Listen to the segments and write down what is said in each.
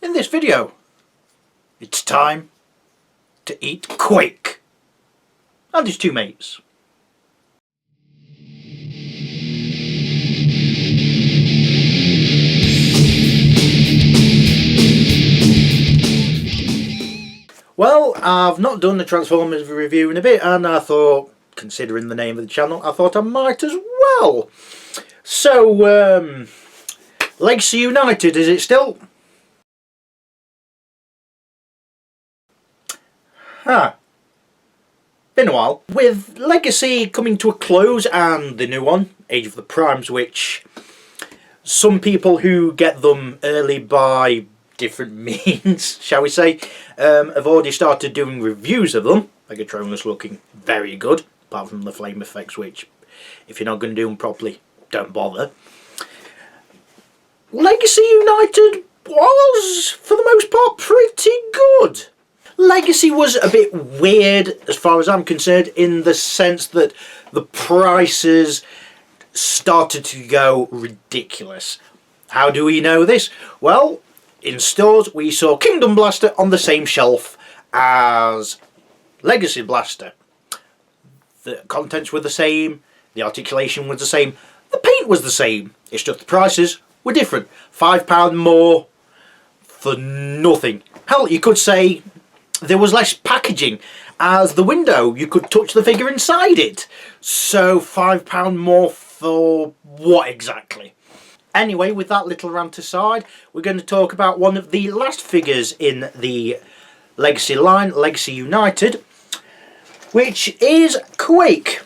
In this video, it's time to eat Quake and his two mates. Well, I've not done the Transformers review in a bit, and I thought, considering the name of the channel, I thought I might as well. So, Legacy United, is it still? Been a while. With Legacy coming to a close and the new one, Age of the Primes, which some people who get them early by different means, shall we say, have already started doing reviews of them. Megatronus looking very good, apart from the flame effects, which, if you're not going to do them properly, don't bother. Legacy United was, for the most part, pretty good. Legacy was a bit weird as far as I'm concerned, in the sense that the prices started to go ridiculous. How do we know this? Well, in stores we saw Kingdom Blaster on the same shelf as Legacy Blaster. The contents were the same, the articulation was the same, the paint was the same. It's just the prices were different. £5 more for nothing. Hell, you could say there was less packaging, as the window, you could touch the figure inside it. So £5 more for what exactly? Anyway, with that little rant aside, we're going to talk about one of the last figures in the Legacy line, Legacy United, which is Quake.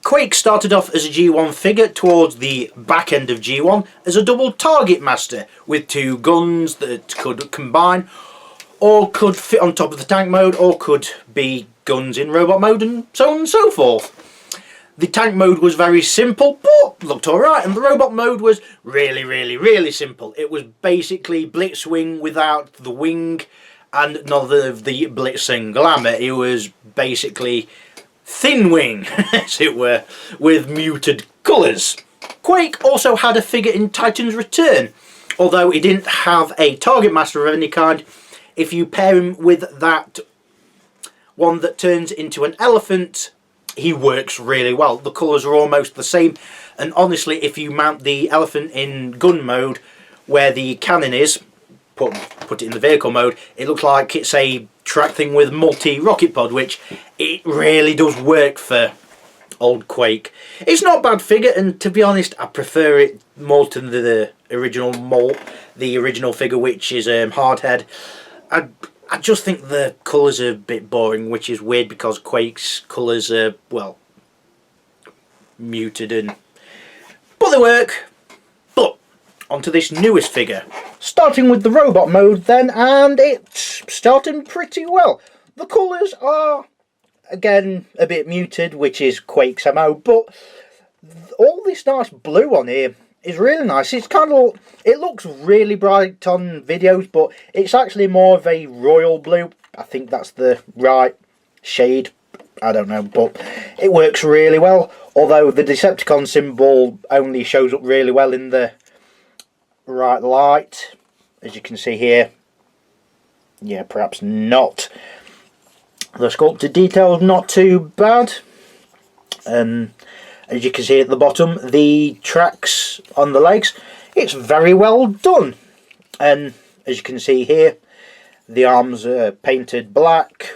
Quake started off as a G1 figure towards the back end of G1 as a double target master with two guns that could combine, or could fit on top of the tank mode, or could be guns in robot mode, and so on and so forth. The tank mode was very simple, but looked alright, and the robot mode was really simple. It was basically Blitzwing without the wing, and none of the Blitz and glamour. It was basically Thin Wing, as it were, with muted colours. Quake also had a figure in Titan's Return, although he didn't have a target master of any kind. If you pair him with that one that turns into an elephant, he works really well. The colours are almost the same, and honestly, if you mount the elephant in gun mode, where the cannon is, put it in the vehicle mode, it looks like it's a track thing with multi-rocket pod, which it really does work for old Quake. It's not a bad figure, and to be honest, I prefer it more to the original mold, the original figure, which is Hardhead. I just think the colours are a bit boring, which is weird because Quake's colours are, well, muted, but they work. But onto this newest figure. Starting with the robot mode then, and it's starting pretty well. The colours are, again, a bit muted, which is Quake's MO, but all this nice blue on here is really nice. It's kind of, it looks really bright on videos, but it's actually more of a royal blue. I think that's the right shade. I don't know, but it works really well. Although the Decepticon symbol only shows up really well in the right light, as you can see here. Yeah, perhaps not. The sculpted detail is not too bad. As you can see at the bottom, the tracks on the legs, it's very well done. And as you can see here, the arms are painted black,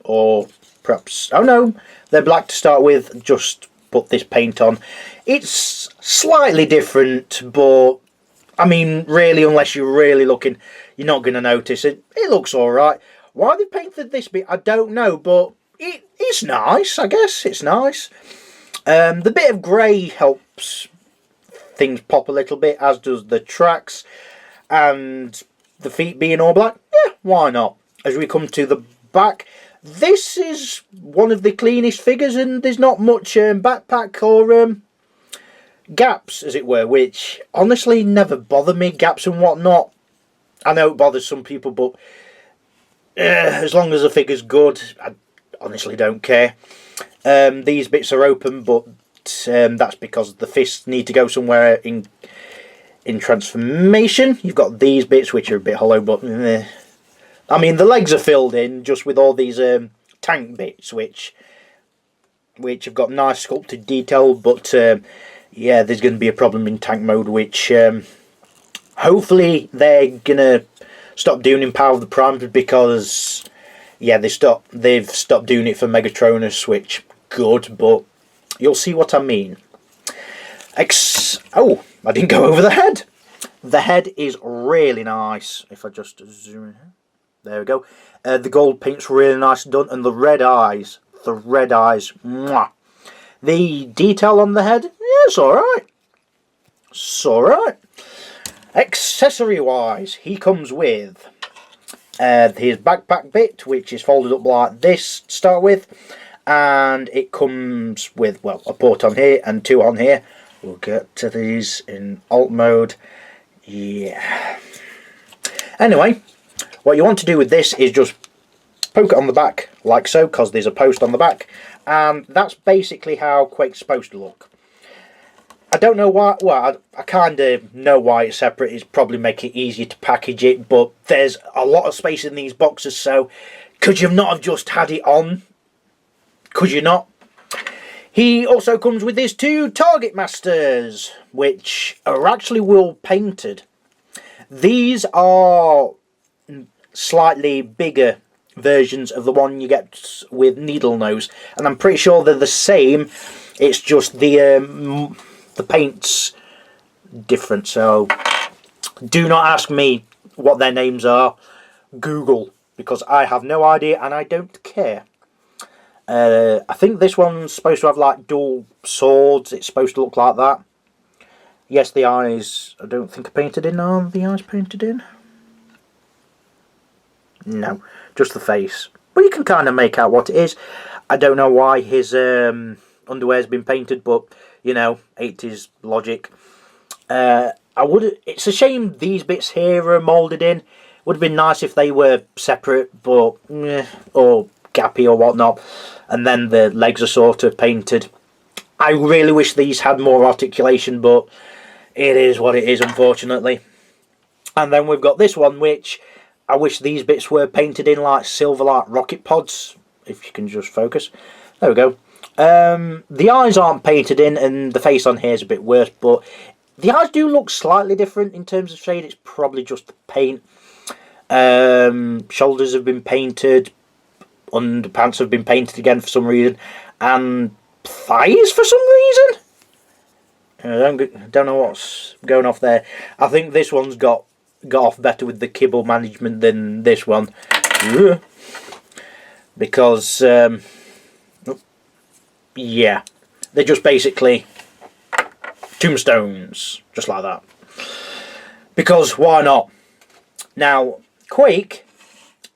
or perhaps, oh no, they're black to start with, just put this paint on. It's slightly different, but I mean, really, unless you're really looking, you're not going to notice it. It looks alright. Why they painted this bit, I don't know, but it's nice, I guess. It's nice. The bit of grey helps things pop a little bit, as does the tracks, and the feet being all black. Yeah, why not? As we come to the back, this is one of the cleanest figures, and there's not much backpack or gaps, as it were, which honestly never bother me, gaps and whatnot. I know it bothers some people, but as long as the figure's good, I honestly don't care. These bits are open, but that's because the fists need to go somewhere in in transformation. You've got these bits which are a bit hollow, but I mean the legs are filled in just with all these tank bits which have got nice sculpted detail, but yeah, there's going to be a problem in tank mode, which hopefully they're gonna stop doing in Power of the Primes, because yeah, they've stopped doing it for Megatronus, which good, but you'll see what I mean. Oh, I didn't go over the head. The head is really nice. If I just zoom in, there we go. The gold paint's really nice done, and the red eyes, mwah. The detail on the head, yeah, it's alright. It's alright. Accessory wise, he comes with his backpack bit, which is folded up like this to start with, and it comes with, well, a port on here and two on here. We'll get to these in alt mode. Yeah. Anyway, what you want to do with this is just poke it on the back like so, because there's a post on the back, and that's basically how Quake's supposed to look. I don't know why, well, I kind of know why it's separate. It's probably make it easier to package it, but there's a lot of space in these boxes, so could you not have just had it on? Could you not? He also comes with his two Target Masters, which are actually well painted. These are slightly bigger versions of the one you get with Needle Nose, and I'm pretty sure they're the same. It's just the paint's different, so do not ask me what their names are. Google, because I have no idea and I don't care. I think this one's supposed to have like dual swords. It's supposed to look like that. Yes, the eyes I don't think are painted in. Are the eyes painted in? No, just the face. But you can kind of make out what it is. I don't know why his underwear's been painted, but you know, 80s logic. It's a shame these bits here are moulded in. Would have been nice if they were separate, but or gappy or whatnot, and then the legs are sort of painted. I really wish these had more articulation, but it is what it is, unfortunately. And then we've got this one, which I wish these bits were painted in like silver, like rocket pods. If you can just focus. There we go. The eyes aren't painted in, and the face on here is a bit worse, but the eyes do look slightly different in terms of shade. It's probably just the paint. Shoulders have been painted. Underpants have been painted again for some reason, and thighs for some reason. I don't know what's going off there. I think this one's got off better with the kibble management than this one, because yeah, they're just basically tombstones, just like that. Because why not? Now, Quake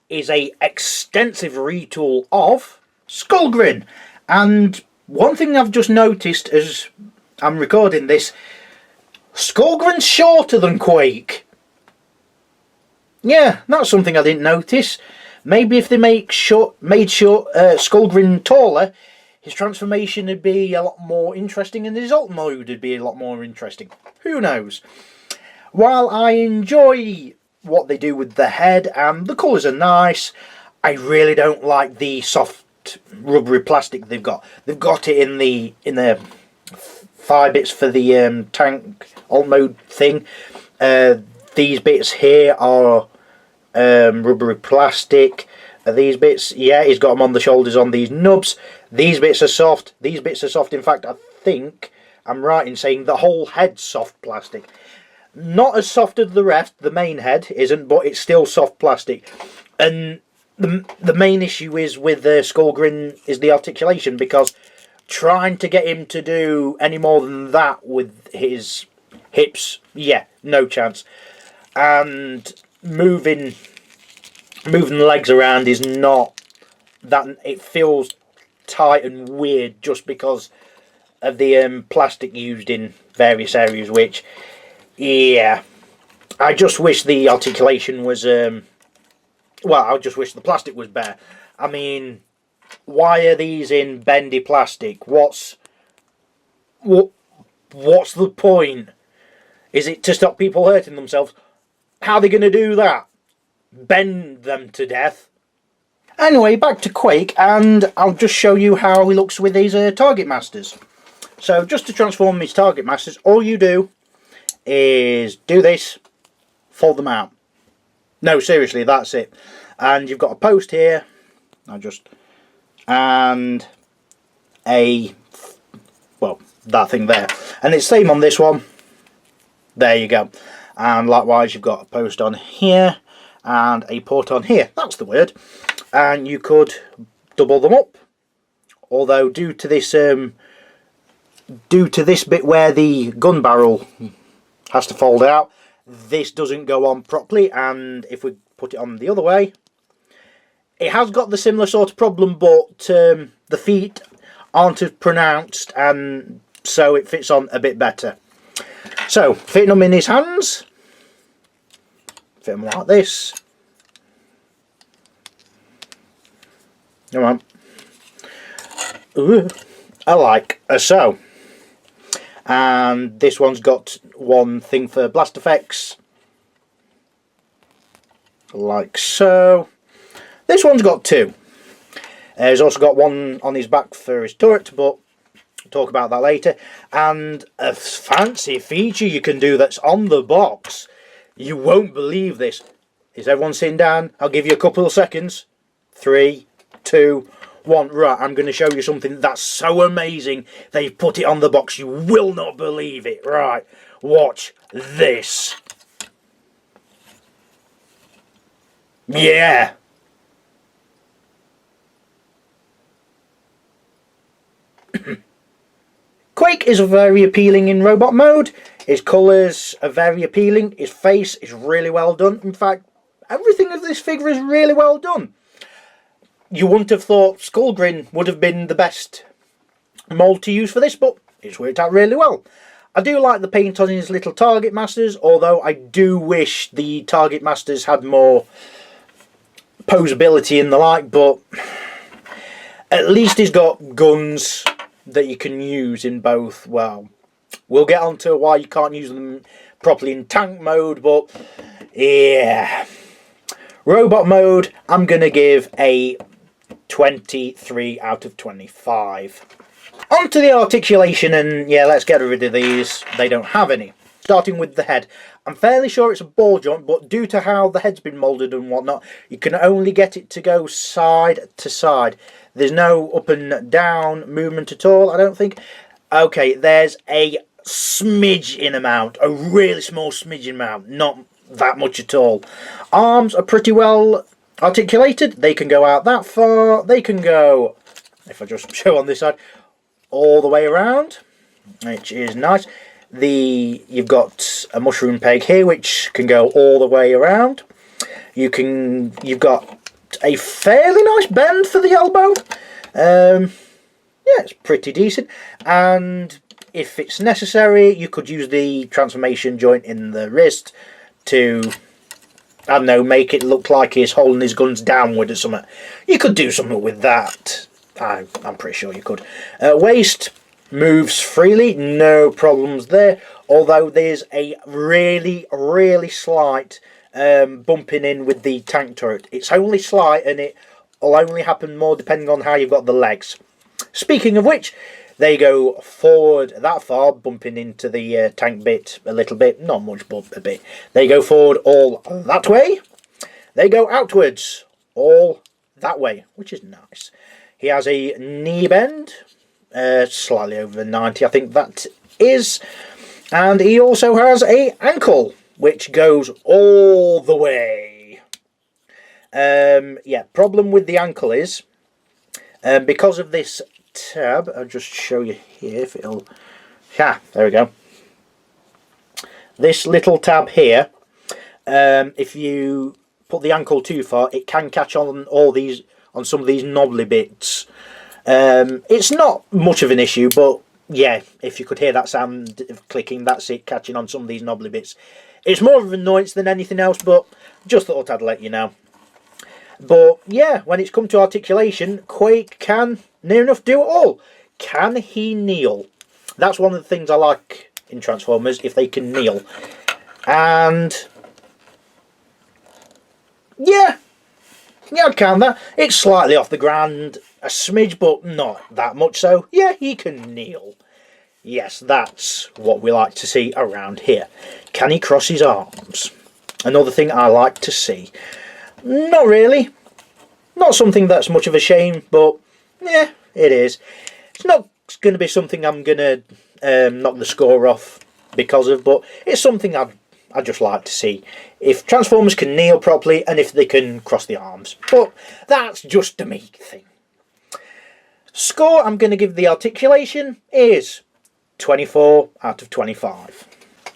is a extensive retool of Skullgrin, and one thing I've just noticed as I'm recording this, Skullgrin's shorter than Quake. Yeah, that's something I didn't notice. Maybe if they made Skullgrin taller, his transformation would be a lot more interesting, and his alt mode would be a lot more interesting. Who knows? While I enjoy what they do with the head and the colours are nice, I really don't like the soft rubbery plastic they've got. They've got it in the thigh bits for the tank alt mode thing. These bits here are rubbery plastic. These bits, yeah, he's got them on the shoulders on these nubs. These bits are soft. These bits are soft. In fact, I think I'm right in saying the whole head's soft plastic. Not as soft as the rest. The main head isn't, but it's still soft plastic. And the main issue is with Skullgrin is the articulation, because trying to get him to do any more than that with his hips, yeah, no chance. And moving the legs around is not that. It feels tight and weird just because of the plastic used in various areas, which, yeah, I just wish the articulation was well, I just wish the plastic was bare. I mean, why are these in bendy plastic? What's the point? Is it to stop people hurting themselves? How are they going to do that? Bend them to death? Anyway, back to Quake, and I'll just show you how he looks with these target masters. So just to transform these target masters, all you do is do this, fold them out. No, seriously, that's it. And you've got a post here, and that thing there. And it's same on this one. There you go. And likewise, you've got a post on here and a port on here. That's the word. And you could double them up. Although due to this bit where the gun barrel has to fold out, this doesn't go on properly. And if we put it on the other way, it has got the similar sort of problem, but the feet aren't as pronounced, and so it fits on a bit better. So, fitting them in his hands, fit them like this. Come on. Ooh, I like so. And this one's got one thing for blast effects, like so. This one's got two. He's also got one on his back for his turret, but we'll talk about that later. And a fancy feature you can do that's on the box. You won't believe this. Is everyone sitting down? I'll give you a couple of seconds. 3, 2, 1. Right, I'm going to show you something that's so amazing. They've put it on the box. You will not believe it. Right, watch this. Yeah. Quake is very appealing in robot mode. His colours are very appealing. His face is really well done. In fact, everything of this figure is really well done. You wouldn't have thought Skullgrin would have been the best mould to use for this, but it's worked out really well. I do like the paint on his little target masters, although I do wish the target masters had more posability and the like, but at least he's got guns that you can use in both. Well, we'll get on to why you can't use them properly in tank mode, but yeah. Robot mode, I'm going to give a 23 out of 25. On to the articulation, and yeah, let's get rid of these. They don't have any. Starting with the head. I'm fairly sure it's a ball joint, but due to how the head's been moulded and whatnot, you can only get it to go side to side. There's no up and down movement at all, I don't think. Okay, there's a smidge in amount, a really small smidge amount, not that much at all. Arms are pretty well articulated. They can go out that far. They can go, if I just show on this side, all the way around, which is nice. You've got a mushroom peg here, which can go all the way around. You've got a fairly nice bend for the elbow. Yeah, it's pretty decent. And if it's necessary, you could use the transformation joint in the wrist to, I don't know, make it look like he's holding his guns downward or something. You could do something with that. I'm pretty sure you could. Waist moves freely, no problems there. Although there's a really, really slight bumping in with the tank turret. It's only slight, and it will only happen more depending on how you've got the legs. Speaking of which, they go forward that far, bumping into the tank bit a little bit. Not much, but a bit. They go forward all that way. They go outwards all that way, which is nice. He has a knee bend, slightly over 90, I think that is. And he also has a ankle, which goes all the way. Yeah, problem with the ankle is, because of this tab, I'll just show you here if it'll, yeah, there we go. This little tab here, if you put the ankle too far, it can catch on on some of these knobbly bits. It's not much of an issue, but yeah, if you could hear that sound of clicking, that's it, catching on some of these knobbly bits. It's more of an annoyance than anything else, but just thought I'd let you know. But yeah, when it's come to articulation, Quake can near enough do it all. Can he kneel? That's one of the things I like in Transformers if they can kneel. And yeah, I'd count that. It's slightly off the ground, a smidge, but not that much, so yeah, he can kneel. Yes, that's what we like to see around here. Can he cross his arms? Another thing I like to see. Not really. Not something that's much of a shame, but yeah, it is. It's not going to be something I'm going to knock the score off because of, but it's something I'd just like to see. If Transformers can kneel properly and if they can cross the arms. But that's just a me thing. Score I'm going to give the articulation is 24 out of 25.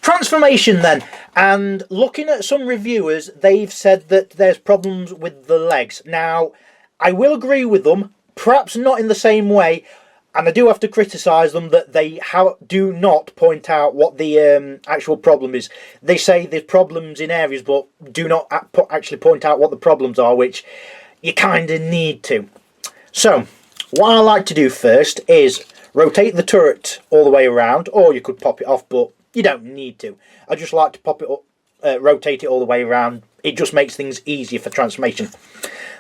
Transformation then, and looking at some reviewers, they've said that there's problems with the legs. Now, I will agree with them, perhaps not in the same way, and I do have to criticise them that they do not point out what the actual problem is. They say there's problems in areas, but do not actually point out what the problems are, which you kind of need to. So, what I like to do first is rotate the turret all the way around, or you could pop it off, but you don't need to. I just like to pop it up, rotate it all the way around. It just makes things easier for transformation.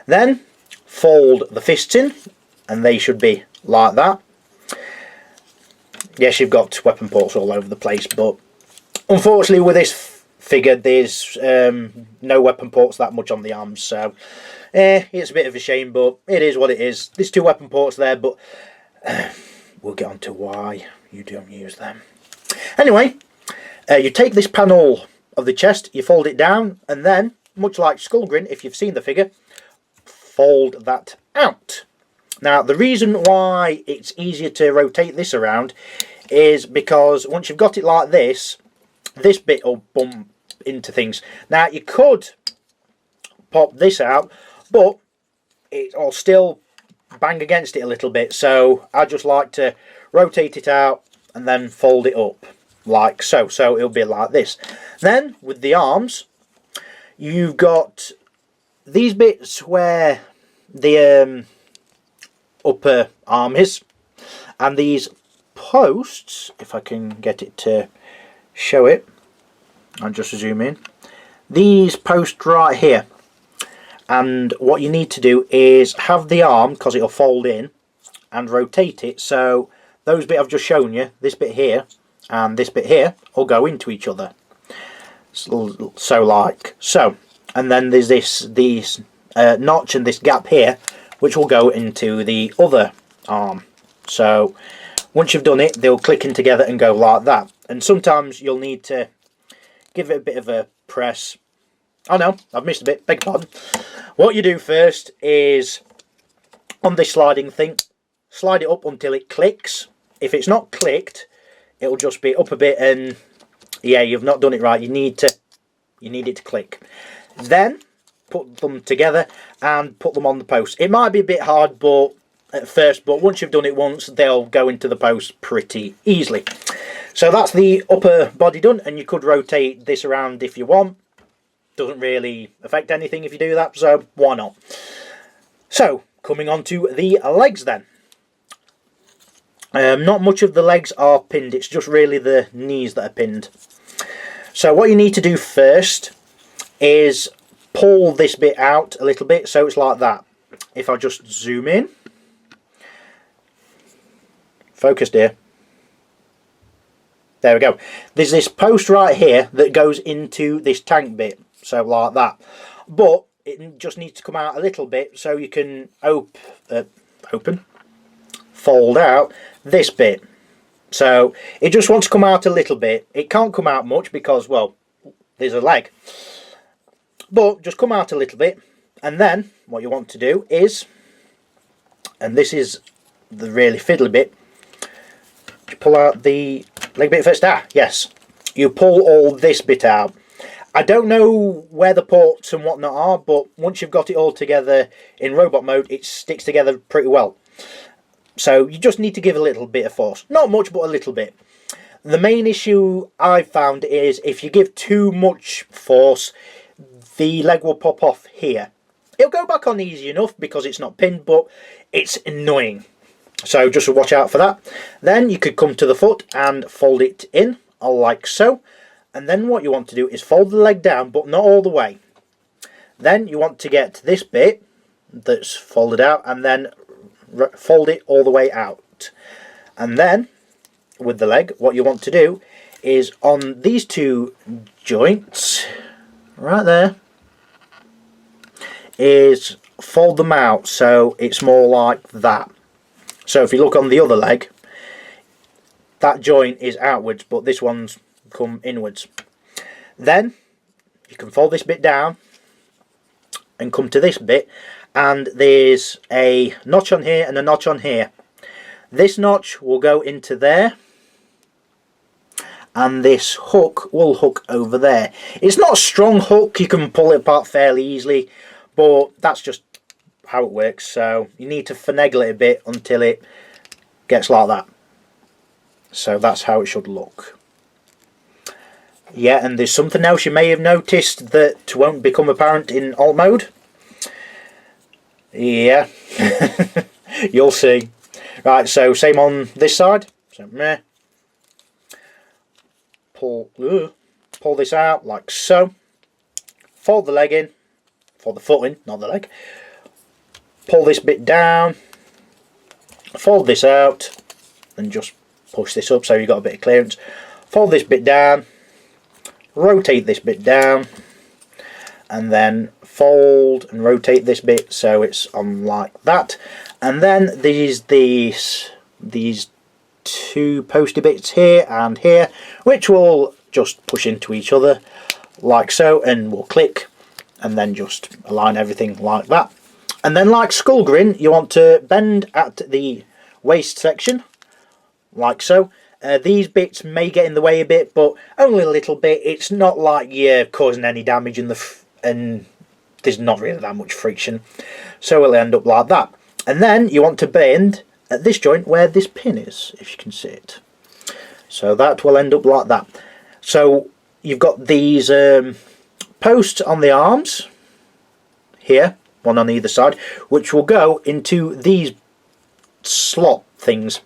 Then fold the fists in, and they should be like that. Yes, you've got weapon ports all over the place, but unfortunately with this figure there's no weapon ports that much on the arms, so it's a bit of a shame, but it is what it is. There's 2 weapon ports there, but we'll get on to why you don't use them. Anyway, you take this panel of the chest, you fold it down, and then, much like Skullgrin, if you've seen the figure, fold that out. Now, the reason why it's easier to rotate this around is because once you've got it like this bit will bump into things. Now, you could pop this out, but it'll still bang against it a little bit, so I just like to rotate it out and then fold it up like so. So it'll be like this. Then, with the arms, you've got these bits where the upper arm is, and these posts, if I can get it to show it, I'll just zoom in, these posts right here, and what you need to do is have the arm, because it'll fold in, and rotate it so those bit I've just shown you, this bit here and this bit here, will go into each other, so like so. And then there's these notch and this gap here, which will go into the other arm. So once you've done it, they'll click in together and go like that. And sometimes you'll need to give it a bit of a press. Oh no, I've missed a bit, beg your pardon. What you do first is, on this sliding thing, slide it up until it clicks. If it's not clicked, it'll just be up a bit and yeah, you've not done it right. You need it to click. Then put them together and put them on the post. It might be a bit hard at first, but once you've done it once, they'll go into the post pretty easily. So that's the upper body done, and you could rotate this around if you want. Doesn't really affect anything if you do that, so why not? So, coming on to the legs then. Not much of the legs are pinned, it's just really the knees that are pinned. So what you need to do first is pull this bit out a little bit, so it's like that. If I just zoom in, focus dear, there we go. There's this post right here that goes into this tank bit, so like that, but it just needs to come out a little bit so you can open, fold out this bit. So it just wants to come out a little bit. It can't come out much because, well, there's a leg, but just come out a little bit. And then what you want to do is, and this is the really fiddly bit, you pull out the leg bit first. Yes, you pull all this bit out. I don't know where the ports and whatnot are, but once you've got it all together in robot mode, it sticks together pretty well. So you just need to give a little bit of force. Not much, but a little bit. The main issue I've found is if you give too much force, the leg will pop off here. It'll go back on easy enough because it's not pinned, but it's annoying. So just watch out for that. Then you could come to the foot and fold it in like so. And then what you want to do is fold the leg down, but not all the way. Then you want to get this bit that's folded out and then fold it all the way out. And then with the leg, what you want to do is on these two joints right there is fold them out so it's more like that. So if you look on the other leg, that joint is outwards, but this one's come inwards. Then you can fold this bit down and come to this bit, and there's a notch on here and a notch on here. This notch will go into there, and this hook will hook over there. It's not a strong hook, you can pull it apart fairly easily, but that's just how it works. So you need to finagle it a bit until it gets like that. So that's how it should look. Yeah, and there's something else you may have noticed that won't become apparent in alt mode. Yeah, you'll see. Right, so same on this side. So meh. Pull this out like so. Fold the leg in, fold the foot in, not the leg. Pull this bit down. Fold this out, and just push this up so you've got a bit of clearance. Fold this bit down. Rotate this bit down, and then fold and rotate this bit so it's on like that. And then these two posty bits here and here, which will just push into each other like so, and will click, and then just align everything like that. And then like Skullgrin, you want to bend at the waist section like so. These bits may get in the way a bit, but only a little bit. It's not like you're causing any damage and there's not really that much friction. So it'll end up like that. And then you want to bend at this joint where this pin is, if you can see it. So that will end up like that. So you've got these posts on the arms here, one on either side, which will go into these slot things.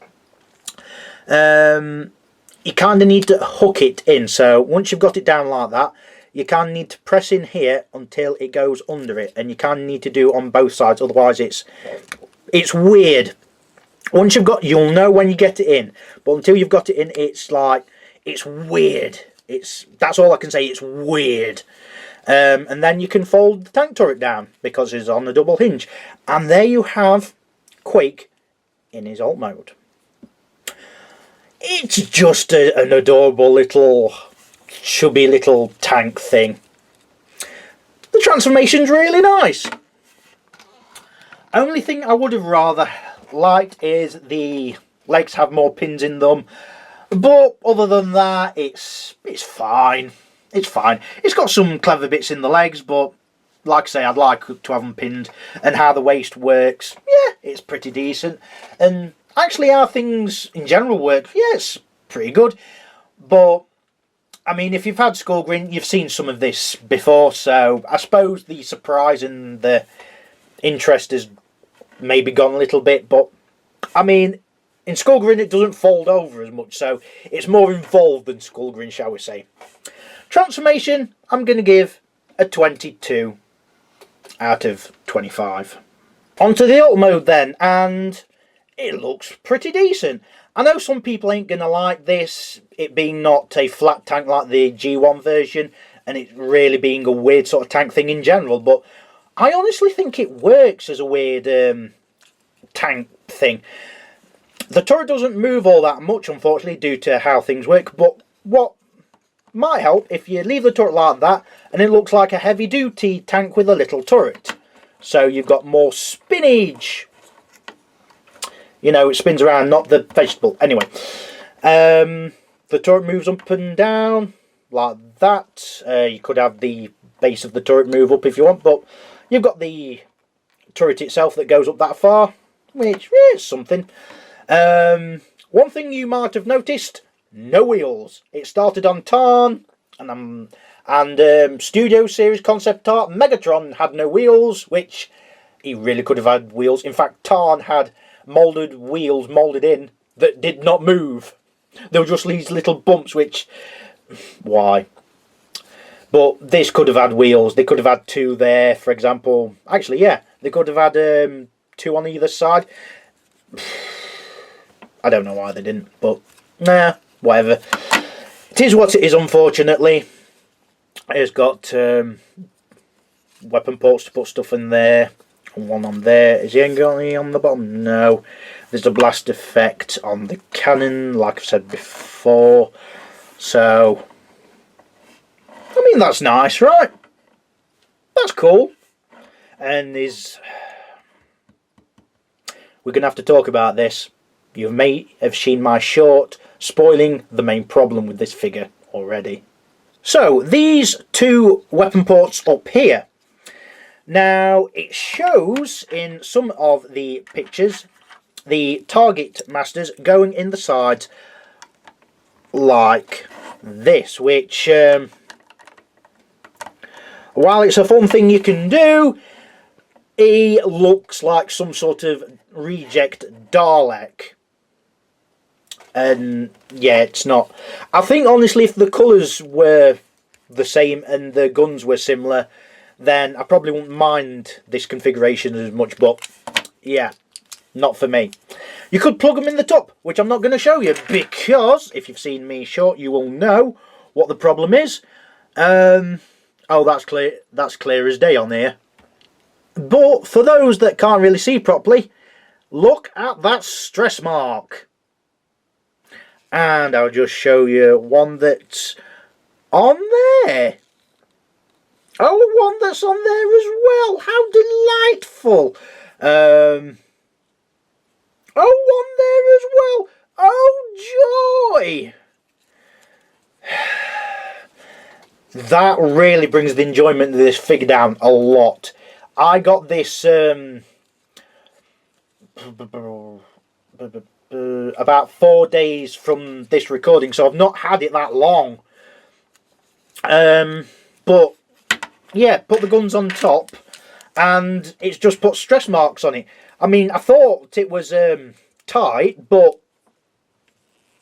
You kind of need to hook it in, so once you've got it down like that, you kind of need to press in here until it goes under it, and you kind of need to do it on both sides, otherwise it's weird. Once you've got, you'll know when you get it in, but until you've got it in, it's like, it's weird. That's all I can say, it's weird. And then you can fold the tank turret down because it's on a double hinge, and there you have Quake in his alt mode. It's just an adorable little, chubby little tank thing. The transformation's really nice. Only thing I would have rather liked is the legs have more pins in them. But other than that, it's fine. It's fine. It's got some clever bits in the legs, but like I say, I'd like to have them pinned. And how the waist works, yeah, it's pretty decent. And actually, how things in general work, yeah, it's pretty good. But, I mean, if you've had Skullgrin, you've seen some of this before, so I suppose the surprise and the interest has maybe gone a little bit. But, I mean, in Skullgrin, it doesn't fold over as much, so it's more involved than Skullgrin, shall we say. Transformation, I'm going to give a 22 out of 25. Onto the alt mode then, and it looks pretty decent. I know some people ain't going to like this, it being not a flat tank like the G1 version, and it really being a weird sort of tank thing in general, but I honestly think it works as a weird tank thing. The turret doesn't move all that much, unfortunately, due to how things work, but what might help if you leave the turret like that, and it looks like a heavy-duty tank with a little turret. So you've got more spinach. You know, it spins around, not the vegetable. Anyway, the turret moves up and down like that. You could have the base of the turret move up if you want, but you've got the turret itself that goes up that far, which is something. One thing you might have noticed, no wheels. It started on Tarn, and Studio Series concept art. Megatron had no wheels, which he really could have had wheels. In fact, Tarn had moulded wheels moulded in that did not move. They were just these little bumps, which... Why? But this could have had wheels. They could have had two there, for example. Actually, yeah. They could have had two on either side. I don't know why they didn't, but... Nah, whatever. It is what it is, unfortunately. It's got weapon ports to put stuff in there. One on there. Is he got any on the bottom? No. There's a blast effect on the cannon, like I've said before. So, I mean, that's nice, right? That's cool. And we're going to have to talk about this. You may have seen my short spoiling the main problem with this figure already. So, these two weapon ports up here. Now, it shows in some of the pictures the target masters going in the sides like this, which, while it's a fun thing you can do, he looks like some sort of reject Dalek. And yeah, it's not. I think honestly, if the colours were the same and the guns were similar, then I probably wouldn't mind this configuration as much, but yeah, not for me. You could plug them in the top, which I'm not going to show you, because if you've seen me short, you will know what the problem is. Oh, that's clear as day on here. But for those that can't really see properly, look at that stress mark. And I'll just show you one that's on there. Oh, one that's on there as well. How delightful. Oh, one there as well. Oh, joy. That really brings the enjoyment of this figure down a lot. I got this about 4 days from this recording, so I've not had it that long. But yeah, put the guns on top, and it's just put stress marks on it. I mean, I thought it was tight, but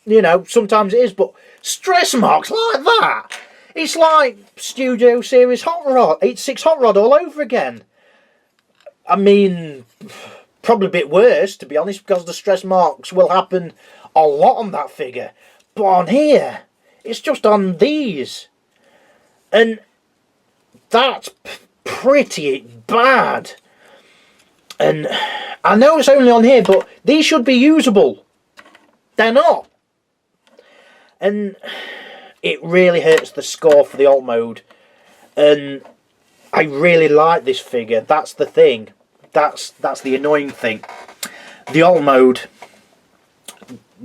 you know, sometimes it is. But stress marks like that, it's like Studio Series Hot Rod, 86 Hot Rod all over again. I mean, probably a bit worse, to be honest, because the stress marks will happen a lot on that figure. But on here, it's just on these. And that's pretty bad. And I know it's only on here, but these should be usable. They're not. And it really hurts the score for the alt mode. And I really like this figure. That's the thing. That's the annoying thing. The alt mode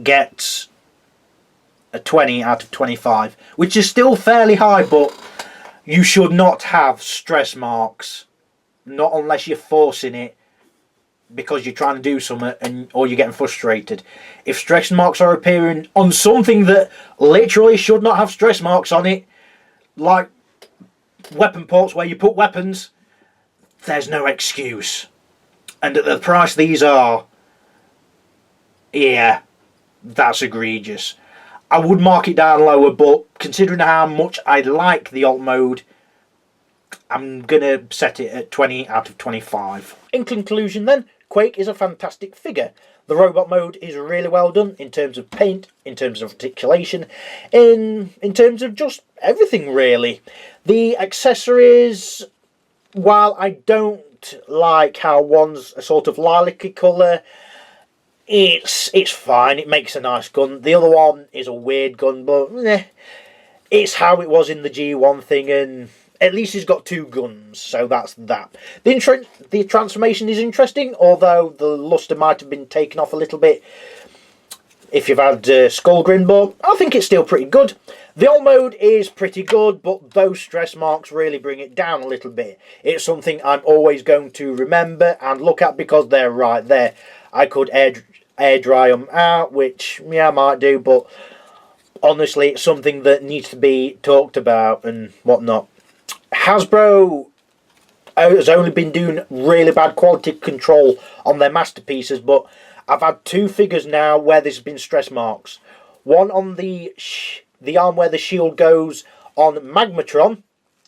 gets a 20 out of 25, which is still fairly high, but you should not have stress marks. Not unless you're forcing it because you're trying to do something or you're getting frustrated. If stress marks are appearing on something that literally should not have stress marks on it, like weapon ports where you put weapons, there's no excuse. And at the price these are, yeah, that's egregious. I would mark it down lower, but considering how much I like the alt mode, I'm going to set it at 20 out of 25. In conclusion then, Quake is a fantastic figure. The robot mode is really well done in terms of paint, in terms of articulation, in terms of just everything really. The accessories, while I don't like how one's a sort of lilac-y colour, it's fine, it makes a nice gun. The other one is a weird gun, but it's how it was in the G1 thing, and at least he's got two guns, so that's that. The transformation is interesting, although the luster might have been taken off a little bit if you've had Skull Grin, but I think it's still pretty good. The alt mode is pretty good, but those stress marks really bring it down a little bit. It's something I'm always going to remember and look at because they're right there. I could air dry them out, which, yeah, I might do, but honestly, it's something that needs to be talked about and whatnot. Hasbro has only been doing really bad quality control on their masterpieces, but I've had two figures now where there's been stress marks. One on the arm where the shield goes on Magmatron.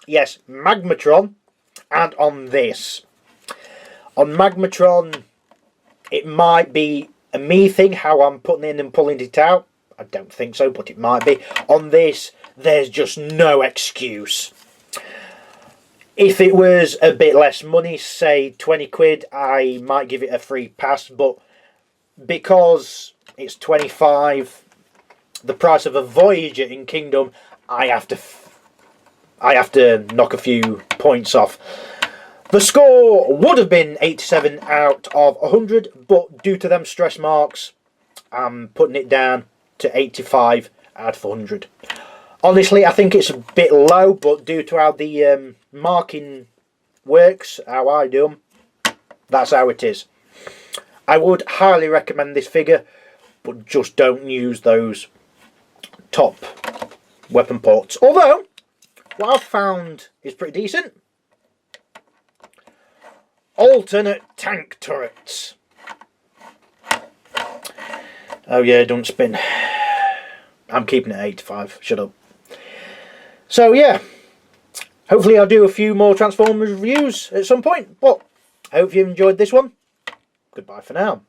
Yes, Magmatron. And on this. On Magmatron, it might be a me thing, how I'm putting in and pulling it out. I don't think so, but it might be. On this, there's just no excuse. If it was a bit less money, say 20 quid, I might give it a free pass, but because it's 25, the price of a Voyager in Kingdom, I have to knock a few points off. The score would have been 87 out of 100, but due to them stress marks, I'm putting it down to 85 out of 100. Honestly, I think it's a bit low, but due to how the marking works, how I do them, that's how it is. I would highly recommend this figure, but just don't use those top weapon ports. Although, what I've found is pretty decent. Alternate tank turrets. Oh yeah, don't spin. I'm keeping it at 85. Shut up. So yeah, hopefully I'll do a few more Transformers reviews at some point. But I hope you enjoyed this one. Goodbye for now.